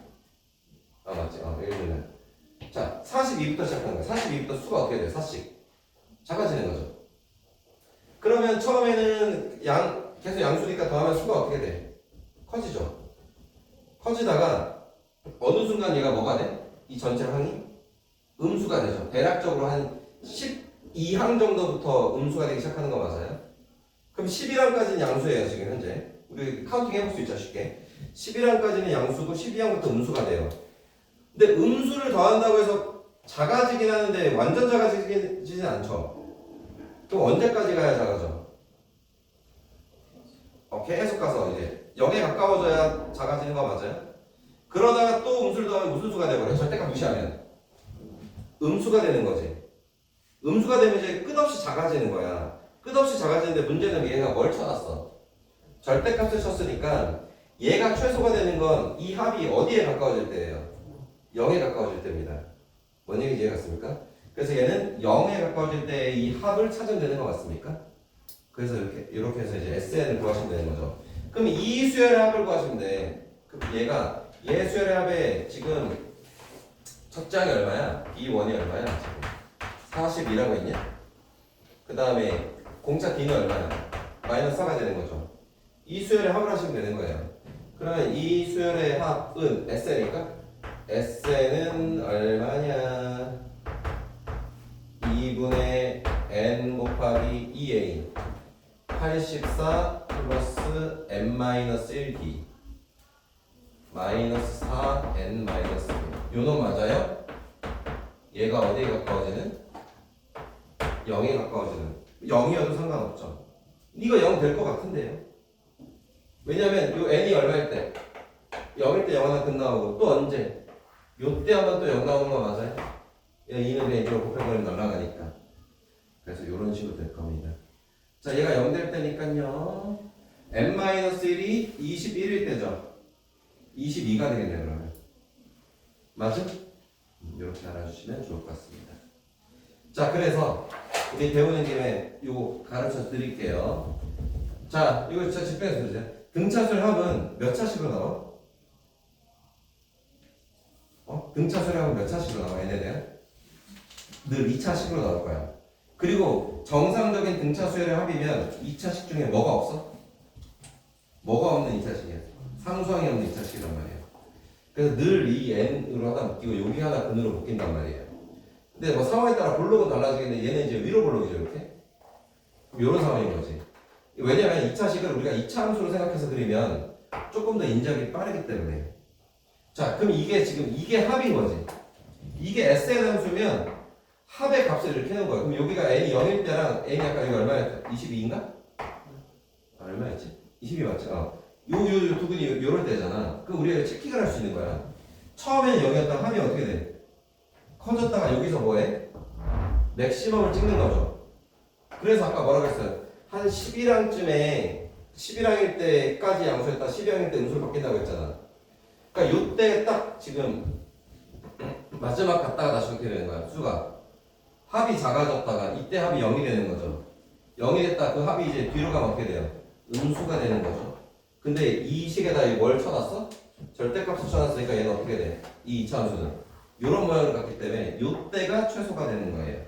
맞지? 예를 들면. 자, 42부터 시작하는 거야. 42부터 수가 어떻게 돼요? 4씩. 작아지는 거죠. 그러면 처음에는 계속 양수니까 더하면 수가 어떻게 돼? 커지죠. 커지다가 어느 순간 얘가 뭐가 돼? 이 전체 항이 음수가 되죠. 대략적으로 한 12항 정도부터 음수가 되기 시작하는 거 맞아요? 그럼 11항까지는 양수예요, 지금 현재. 우리 카운팅 해볼 수 있죠, 쉽게. 11항까지는 양수고 12항부터 음수가 돼요. 근데 음수를 더한다고 해서 작아지긴 하는데 완전 작아지진 않죠. 그럼 언제까지 가야 작아져? 계속 가서 이제 0에 가까워져야 작아지는 거 맞아요? 그러다가 또 음수를 더하면 무슨 수가 돼버려요? 절대값 무시하면 음수가 되는 거지. 음수가 되면 이제 끝없이 작아지는 거야. 끝없이 작아지는데 문제는 얘가 뭘 쳐놨어? 절대값을 쳤으니까 얘가 최소가 되는 건 이 합이 어디에 가까워질 때예요? 0에 가까워질 때입니다. 뭔 얘기인지 이해갔습니까? 그래서 얘는 0에 가까워질 때 이 합을 찾으면 되는 거 맞습니까? 그래서 이렇게 해서 이제 SN을 구하시면 되는 거죠. 그럼 이 수열의 합을 구하시면 돼. 그럼 얘 수열의 합에 지금 첫 장이 얼마야? B1이 얼마야? 지금 42라고 했냐? 그 다음에 공차 D는 얼마야? 마이너스 4가 되는 거죠. 이 수열의 합을 하시면 되는 거예요. 그러면 이 수열의 합은 SN이니까 SN은 얼마냐? 2분의 N 곱하기 2A 84 플러스 N-1D 마이너스 4N 마이너스 1 요놈 맞아요? 얘가 어디에 가까워지는? 0에 가까워지는 0이어도 상관없죠. 이거 0 될 것 같은데요. 왜냐면 요 n이 얼마일 때? 0일 때 0 하나 끝나오고 또 언제? 요때 하면 또 0 나오는 거 맞아요? 2는 그냥 이쪽으로 곱해버리면 날아가니까. 그래서 요런 식으로 될 겁니다. 자, 얘가 0 될 때니까요. n-1이 21일 때죠. 22가 되겠네요, 그러면. 맞죠? 이렇게 알아주시면 좋을 것 같습니다. 자, 그래서 우리 배우는 김에 요거 가르쳐 드릴게요. 자, 이거 진짜 집중해서 들으세요. 등차수열 합은 몇 차식으로 나와? 등차수열 합은 몇 차식으로 나와? 얘네들 늘 2차식으로 나올 거야. 그리고 정상적인 등차수열의 합이면 2차식 중에 뭐가 없어? 뭐가 없는 2차식이야? 상수항이 없는 2차식이란 말이에요. 그래서 늘 이 n으로 하나 묶이고 여기 하나 근으로 묶인단 말이에요. 근데 뭐 상황에 따라 볼록은 달라지겠는데 얘는 이제 위로 볼록이죠, 이렇게. 그럼 이런 상황인 거지. 왜냐면 2차식을 우리가 2차 함수로 생각해서 그리면 조금 더 인적이 빠르기 때문에. 자, 그럼 이게 지금 이게 합인 거지. 이게 SN 함수면 합의 값을 이렇게 해놓은 거야. 그럼 여기가 n이 0일 때랑 n이 아까 여기 얼마였죠? 22인가? 얼마였지? 22 맞지? 요 두근이 요럴 때잖아. 그럼 우리가 체킹을 할 수 있는 거야. 처음에는 0이었다가 합이 어떻게 돼? 커졌다가 여기서 뭐해? 맥시멈을 찍는 거죠. 그래서 아까 뭐라고 했어요? 한 11항쯤에 11항일 때까지 양수했다 12항일 때 음수를 바뀐다고 했잖아. 그러니까 요때 딱 지금 마지막 갔다가 다시 어떻게 되는 거야? 수가 합이 작아졌다가 이때 합이 0이 되는 거죠. 0이 됐다 그 합이 이제 뒤로 가면 어떻게 돼요? 음수가 되는 거죠. 근데 이 식에다 뭘 쳐놨어? 절대값을 쳐놨으니까 얘는 어떻게 돼? 이 2차 함수는 이런 모양을 갖기 때문에 요때가 최소가 되는 거예요.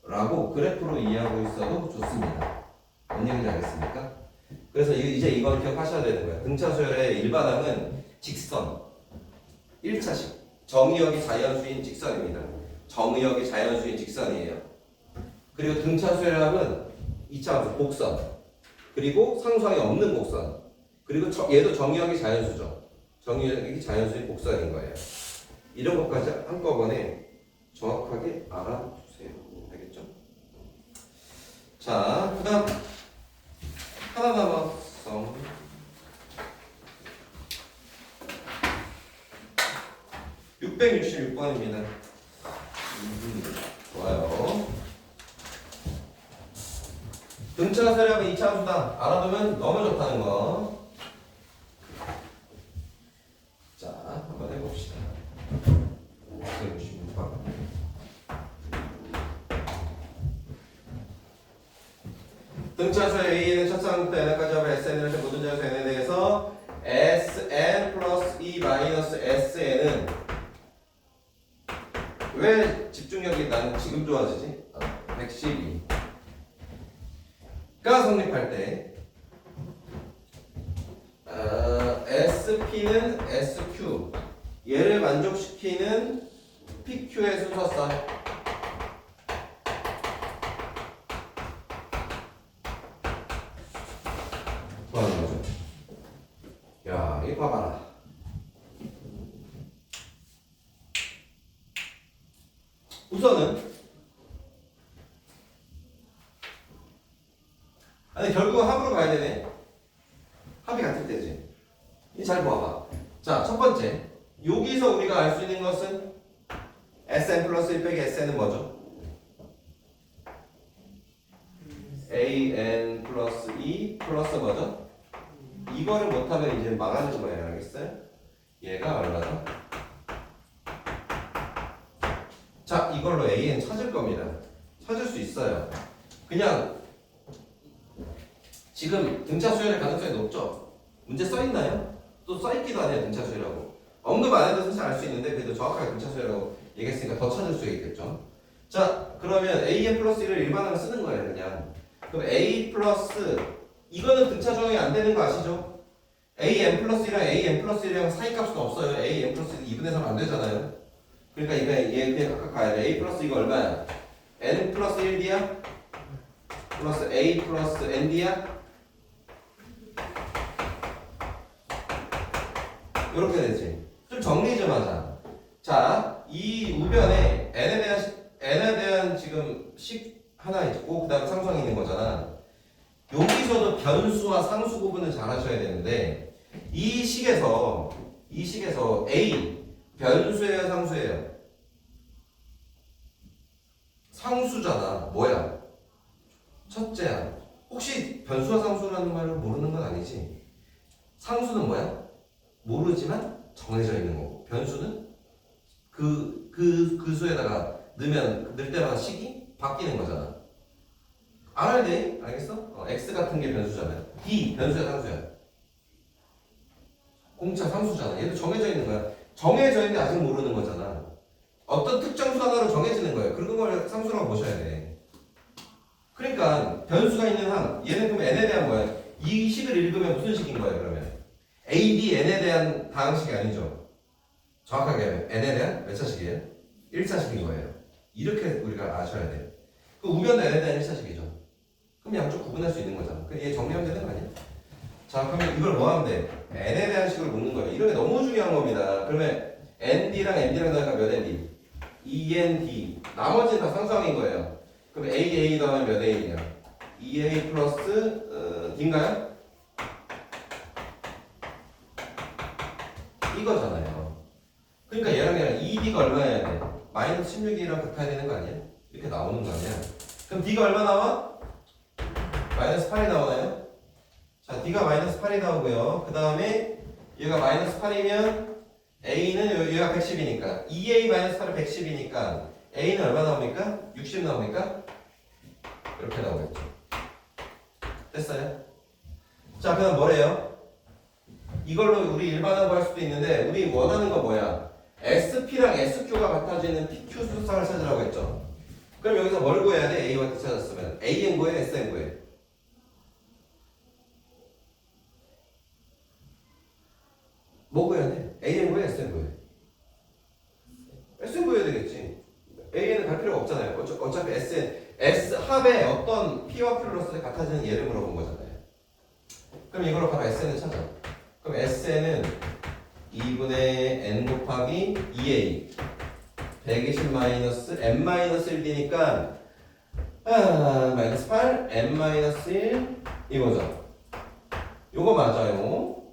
라고 그래프로 이해하고 있어도 좋습니다. 뭔 얘기인지 알겠습니까? 그래서 이제 이걸 기억하셔야 되는 거예요. 등차수열의 일반항은 직선 1차식 정의역이 자연수인 직선입니다. 정의역이 자연수인 직선이에요. 그리고 등차수열의 합은 2차 함수 곡선 그리고 상수항이 없는 곡선 그리고 얘도 정의역이 자연수죠. 정의역이 자연수인 곡선인 거예요. 이런 것까지 한꺼번에 정확하게 알아두세요. 알겠죠? 자, 그 다음 하나 남았어. (666번입니다) 좋아요. 등차수열합은 2차 함수다. 알아두면 너무 좋다는 거. 자, 한번 해봅시다. 666번. 등차수열 A는 첫 쌍부터 N까지 합의 SN을 할 때 모든 자수 N에 대해서 SN 플러스 E 마이너스 SN은 왜 집중력이 나는 지금 좋아지지? 112가 성립할 때 SP는 SQ 얘를 만족시키는 PQ의 순서상 구하는 거죠. 야, 이거 봐봐라. 우선은 아니 결국은 합으로 가야 되네. 합이 같을 때지. 잘 봐봐. 자, 첫 번째 여기서 우리가 알 수 있는 것은 SN 플러스 1 빼기 SN은 뭐죠? AN 플러스 E 플러스 뭐죠? 이거를 못하면 이제 망하는 거예요. 알겠어요? 얘가 얼마죠? 자, 이걸로 AN 찾을 겁니다. 찾을 수 있어요. 그냥 지금 등차 수열의 가능성이 높죠? 문제 써있나요? 또 써있기도 하네요, 등차 수열이라고. 언급 안 해도 사실 알 수 있는데 그래도 정확하게 등차 수열이라고 얘기했으니까 더 찾을 수 있겠죠. 자, 그러면 AN 플러스 1을 일반항을 쓰는 거예요, 그냥. 그럼 A 플러스 이거는 등차 조정이 안 되는 거 아시죠? AN 플러스 1이랑 AN 플러스 1이랑 사이 값은 없어요. AN 플러스 1 2분의 3 안 되잖아요. 그러니까 이거 얘 그냥 각각 가야 돼. A 플러스 이거 얼마야? N 플러스 1D야? 플러스 A 플러스 ND야? 이렇게 되지. 좀 정리 좀 하자. 자, 이 우변에 n에 대한 지금 식 하나 있고 그다음 상수항이 있는 거잖아. 여기서도 변수와 상수 구분을 잘 하셔야 되는데 이 식에서 A 변수예요, 상수예요? 상수잖아. 뭐야? 첫째야. 혹시 변수와 상수라는 말을 모르는 건 아니지? 상수는 뭐야? 모르지만 정해져 있는 거고 변수는 그 수에다가 넣을 때마다 식이 바뀌는 거잖아. 알아야 돼. 알겠어? x 같은 게 변수잖아요. d 변수야 상수야. 공차 상수잖아. 얘도 정해져 있는 거야. 정해져 있는데 아직 모르는 거잖아. 어떤 특정 수 하나로 정해지는 거예요. 그런 걸 상수라고 보셔야 돼. 그러니까 변수가 있는 한 얘는 그럼 n에 대한 뭐야? 이 식을 읽으면 무슨 식인 거예요 그러면? A, B, N에 대한 다항식이 아니죠. 정확하게 하면 N에 대한 몇 차식이에요? 1차식인 거예요. 이렇게 우리가 아셔야 돼요. 그 우변도 N에 대한 1차식이죠. 그럼 양쪽 구분할 수 있는 거잖아. 그럼 얘 정리하면 되는 거 아니야? 자, 그러면 이걸 뭐 하면 돼? N에 대한 식을 묶는 거예요. 이런 게 너무 중요한 겁니다. 그러면 ND랑 MD랑 나니까 몇 ND? END. 나머지는 다 상수항인 거예요. 그럼 AA 더하면 몇 A냐? 2A 플러스 D인가요? 이거잖아요. 그러니까 얘랑 ED가 얼마여야 돼? 마이너스 16이랑 같아야 되는 거 아니야? 이렇게 나오는 거 아니야? 그럼 D가 얼마 나와? 마이너스 8이 나오나요? 자, D가 마이너스 8이 나오고요. 그 다음에 얘가 마이너스 8이면 A는 얘가 110이니까 2A 마이너스 8은 110이니까 A는 얼마 나옵니까? 60 나옵니까? 이렇게 나오겠죠. 됐어요? 자, 그 다음 뭐래요? 이걸로 우리 일반항 구할 수도 있는데 우리 원하는 거 뭐야? SP랑 SQ가 같아지는 PQ 수상을 찾으라고 했죠. 그럼 여기서 뭘 구해야 돼? A와 T 찾았으면 AN 구해? SN 구해? 뭐 구해야 돼? AN 구해? SN 구해? SN 구해야 되겠지. AN은 갈 필요가 없잖아요. 어차피 S 합의 어떤 P와 Q를 넣었을 때 같아지는 예를 물어본 거잖아요. 그럼 이걸로 바로 SN을 찾아. 그럼 SN은 2분의 N 곱하기 2A 120 마이너스 N-1D니까 마이너스 8 N-1 이거죠. 요거 맞아요.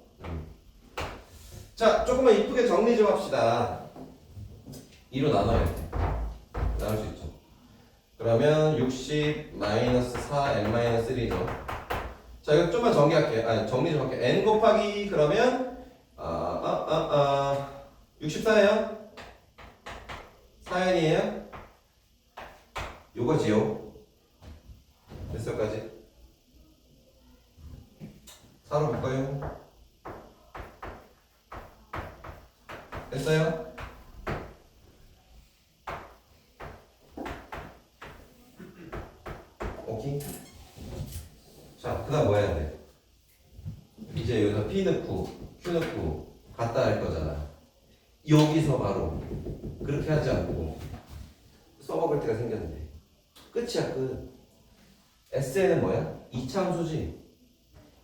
자, 조금만 이쁘게 정리 좀 합시다. 2로 나눠야 돼. 나눌 수 있죠. 그러면 60 마이너스 4 N-1이죠. 자, 이거 좀만 정리할게요. 아니, 정리 좀 할게요. N 곱하기 그러면 64예요? 4N이에요? 요거지요. 몇 살까지? 4로 볼까요? 됐어요? 오케이. 자, 그 다음 뭐 해야 돼? 이제 여기서 P 넣고 Q 넣고 갖다 할 거잖아. 여기서 바로 그렇게 하지 않고 써먹을 때가 생겼는데 끝이야, 끝. SN은 뭐야? 2차 함수지.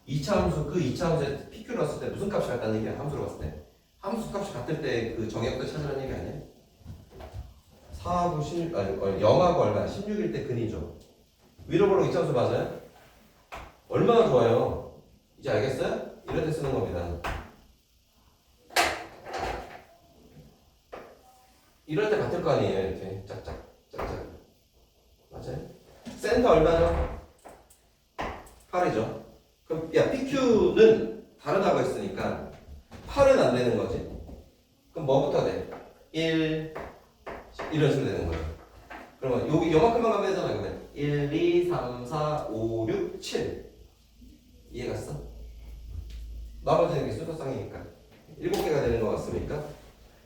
2차 함수, 그 2차 함수에 PQ를 넣었을 때 무슨 값이 같다는 얘기야? 함수를 봤을 때 함수 값이 같을 때 그 정역도 찾으라는 얘기 아니야? 4하고 16, 아니 0하고 얼마? 16일 때 근이죠. 위로 보러 2차 함수 맞아요? 얼마나 좋아요. 이제 알겠어요? 이럴 때 쓰는 겁니다. 이럴 때 같을 거 아니에요. 이렇게 짝짝 짝짝. 맞아요? 센터 얼마죠? 8이죠. 그럼 야, PQ는 다르다고 했으니까 8은 안 되는 거지. 그럼 뭐부터 돼? 1 이런 식으로 되는 거죠. 그러면 여기 요만큼만 가면 되잖아요. 그러면 1, 2, 3, 4, 5, 6, 7. 이해갔어? 나머지는 이게 수소쌍이니까 7개가 되는 것 같습니까?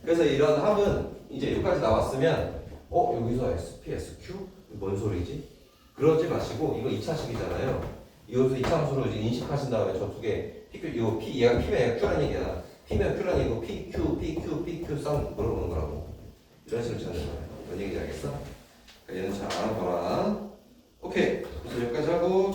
그래서 이런 합은 이제 여기까지 나왔으면 여기서 SP, SQ? 뭔 소리지? 그러지 마시고 이거 2차식이잖아요. 이것도 2차함수로 이제 인식하신 다음에 저 두 개 PQ 이거 P 얘가 P면 얘가 Q라는 얘기야. P면 Q라는 얘기고 PQ, PQ, PQ 쌍 물어보는 거라고. 이런 식으로 찾는 거야. 뭔 얘기인지 알겠어? 그러니까 얘는 잘 알아봐라. 오케이. 그래서 여기까지 하고